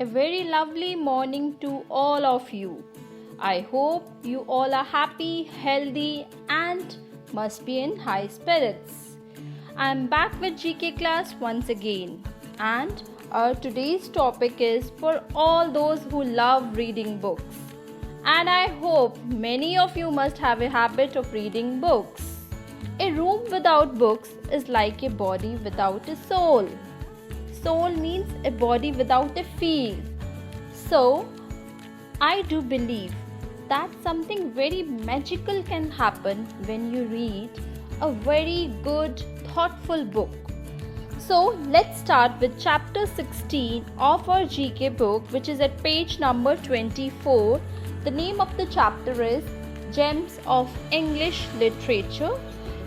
A very lovely morning to all of you. I hope you all are happy, healthy, and must be in high spirits. I am back with GK class once again, and our today's topic is for all those who love reading books. And I hope many of you must have a habit of reading books. A room without books is like a body without a soul. Soul means a body without a feel. So, I do believe that something very magical can happen when you read a very good, thoughtful book. So, let's start with chapter 16 of our GK book, which is at page number 24. The name of the chapter is Gems of English Literature.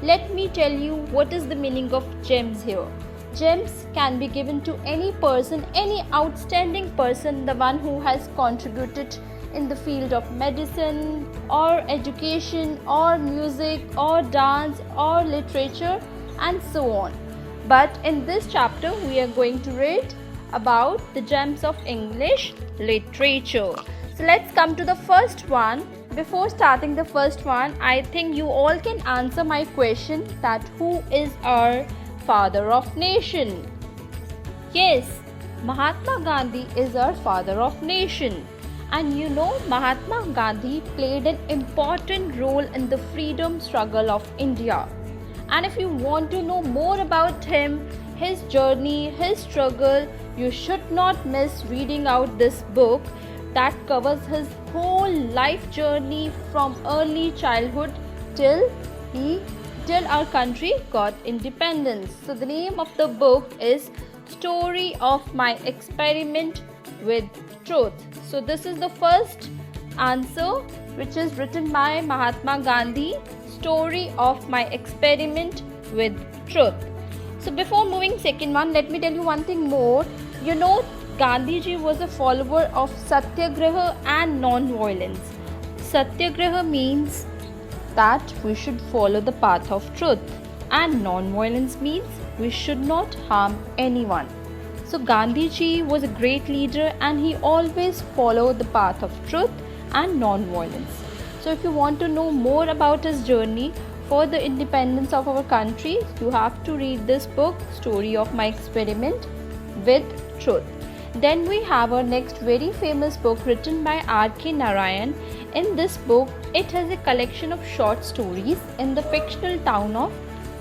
Let me tell you what is the meaning of gems here. Gems can be given to any person, any outstanding person, the one who has contributed in the field of medicine or education or music or dance or literature and so on. But in this chapter we are going to read about the gems of English literature. So let's come to the first one. Before starting the first one, I think you all can answer my question that who is our father of nation? Yes, Mahatma Gandhi is our father of nation. And you know, Mahatma Gandhi played an important role in the freedom struggle of India. And if you want to know more about him, his journey, his struggle, you should not miss reading out this book that covers his whole life journey from early childhood till our country got independence. So the name of the book is Story of My Experiment with Truth. So this is the first answer, which is written by Mahatma Gandhi, Story of My Experiment with Truth. So before moving second one, let me tell you one thing more. You know, Gandhiji was a follower of Satyagraha and non-violence. Satyagraha means that we should follow the path of truth, and non-violence means we should not harm anyone. So Gandhiji was a great leader and he always followed the path of truth and non-violence. So if you want to know more about his journey for the independence of our country, you have to read this book, Story of My Experiment with Truth. Then we have our next very famous book written by R.K. Narayan. In this book, it has a collection of short stories in the fictional town of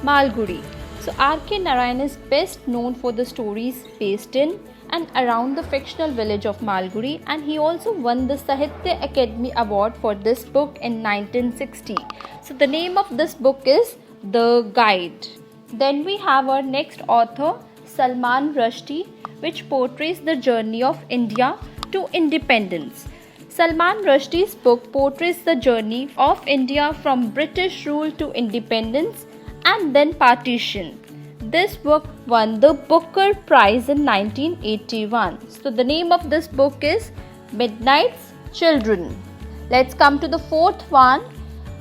Malgudi. So R.K. Narayan is best known for the stories based in and around the fictional village of Malgudi, and he also won the Sahitya Academy Award for this book in 1960. So the name of this book is The Guide. Then we have our next author, Salman Rushdie, which portrays the journey of India to independence. Salman Rushdie's book portrays the journey of India from British rule to independence and then partition. This book won the Booker Prize in 1981. So the name of this book is Midnight's Children. Let's come to the fourth one.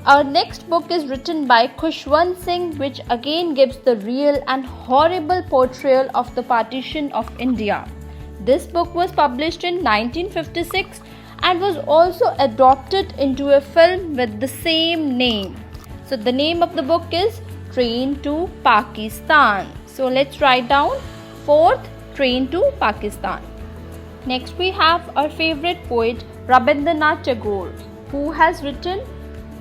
Our next book is written by Khushwant Singh, which again gives the real and horrible portrayal of the partition of India. This book was published in 1956 and was also adopted into a film with the same name. So the name of the book is Train to Pakistan. So let's write down fourth, Train to Pakistan. Next we have our favorite poet Rabindranath Tagore, who has written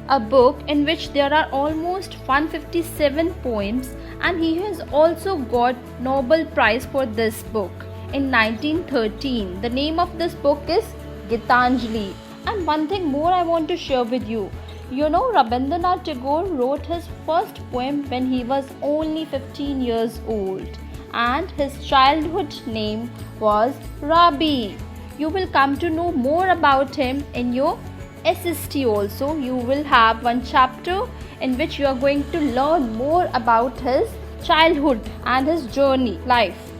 a book in which there are almost 157 poems, and he has also got Nobel Prize for this book in 1913. The name of this book is Gitanjali. And one thing more I want to share with you. You know, Rabindranath Tagore wrote his first poem when he was only 15 years old, and his childhood name was Rabi. You will come to know more about him in your SST also. You will have one chapter in which you are going to learn more about his childhood and his journey, life.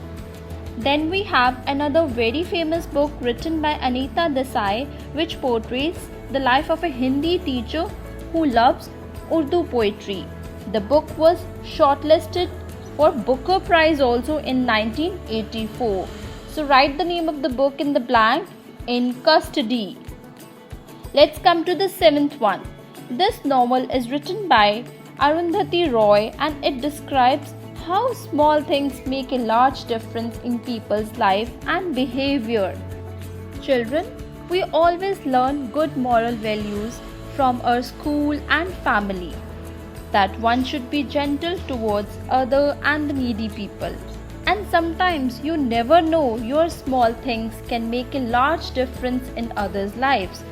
Then we have another very famous book written by Anita Desai, which portrays the life of a Hindi teacher who loves Urdu poetry. The book was shortlisted for Booker Prize also in 1984. So write the name of the book in the blank. In Custody. Let's come to the 7th one. This novel is written by Arundhati Roy and it describes how small things make a large difference in people's life and behavior. Children, we always learn good moral values from our school and family. That one should be gentle towards other and the needy people. And sometimes you never know your small things can make a large difference in others' lives.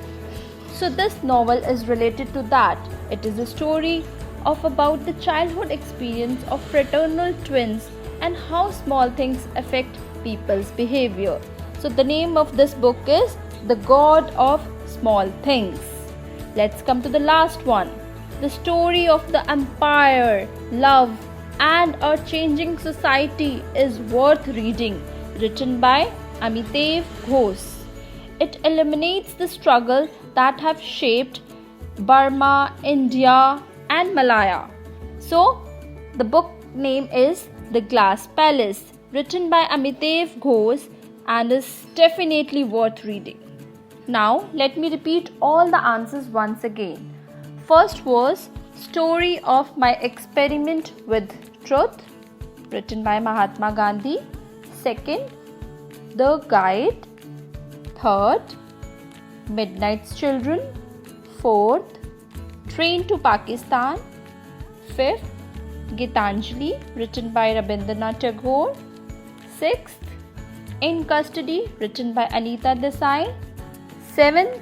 So this novel is related to that. It is a story of about the childhood experience of fraternal twins and how small things affect people's behavior. So the name of this book is The God of Small Things. Let's come to the last one. The story of the empire, love, and a changing society is worth reading, written by Amitav Ghosh. It illuminates the struggle that have shaped Burma, India, and Malaya. So, the book name is The Glass Palace, written by Amitav Ghosh and is definitely worth reading. Now, let me repeat all the answers once again. First was Story of My Experiment with Truth, written by Mahatma Gandhi. Second, The Guide. Third, Midnight's Children. Fourth, Train to Pakistan. Fifth, Gitanjali, written by Rabindranath Tagore. Sixth, In Custody, written by Anita Desai. Seventh,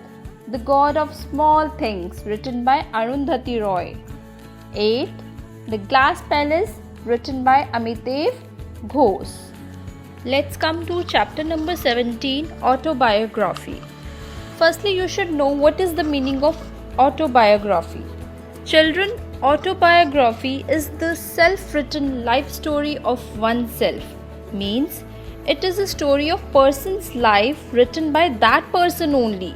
The God of Small Things, written by Arundhati Roy. 8. The Glass Palace, written by Amitav Ghosh. Let's come to chapter number 17, Autobiography. Firstly, you should know what is the meaning of autobiography. Children, autobiography is the self-written life story of oneself. Means, it is a story of person's life written by that person only.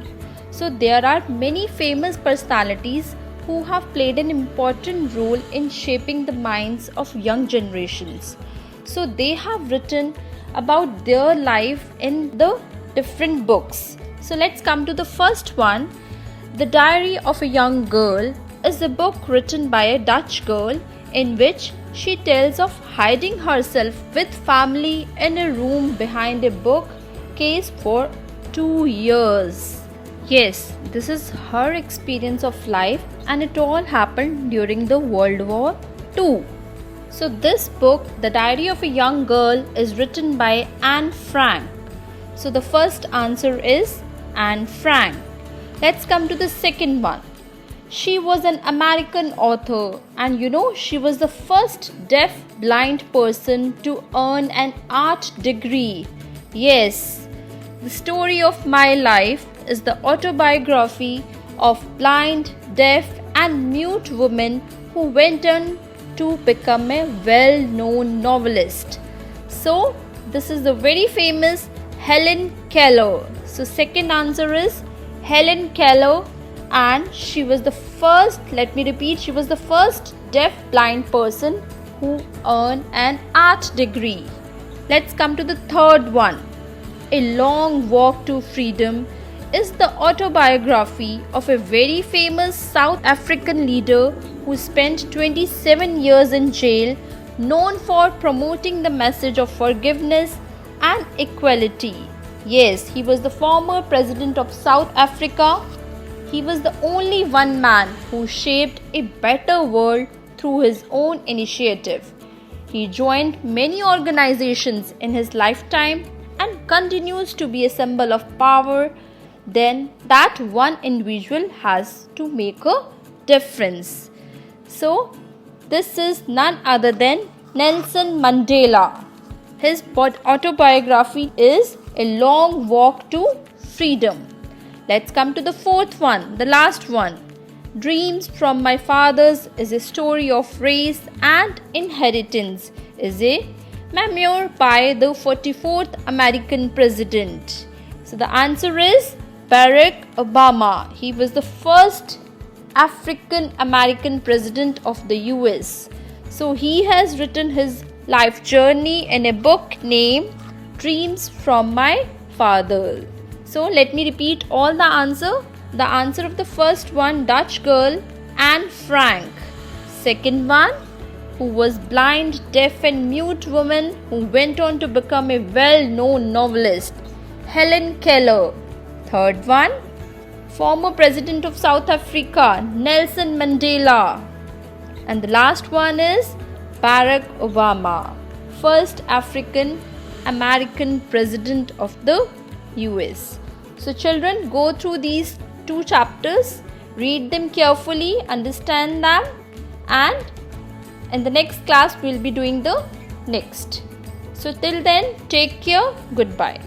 So there are many famous personalities who have played an important role in shaping the minds of young generations. So they have written about their life in the different books. So let's come to the first one. The Diary of a Young Girl is a book written by a Dutch girl in which she tells of hiding herself with family in a room behind a bookcase for 2 years. Yes, this is her experience of life and it all happened during the World War II. So this book, The Diary of a Young Girl, is written by Anne Frank. So the first answer is Anne Frank. Let's come to the second one. She was an American author and she was the first deaf-blind person to earn an art degree. Yes, the story of my life is the autobiography of blind, deaf and mute woman who went on to become a well-known novelist. So, this is the very famous Helen Keller. So, second answer is Helen Keller and she was the first, she was the first deaf-blind person who earned an art degree. Let's come to the third one. A Long Walk to Freedom is the autobiography of a very famous South African leader who spent 27 years in jail, known for promoting the message of forgiveness and equality. Yes, he was the former president of South Africa. He was the only one man who shaped a better world through his own initiative. He joined many organizations in his lifetime and continues to be a symbol of power. Then that one individual has to make a difference. So, this is none other than Nelson Mandela. His autobiography is A Long Walk to Freedom. Let's come to the fourth one, the last one. Dreams from My Fathers is a story of race and inheritance, is a memoir by the 44th American president. So the answer is Barack Obama. He was the first African American president of the US. So he has written his life journey in a book named dreams from my father. So let me repeat all the answer. The answer of the first one, Dutch girl, Anne Frank. Second one, who was blind, deaf and mute woman who went on to become a well-known novelist, Helen Keller. Third one, former president of South Africa, Nelson Mandela. And the last one is Barack Obama, first African American president of the US. So children, go through these 2 chapters, read them carefully, understand them, and in the next class we'll be doing the next. So till then, take care, goodbye.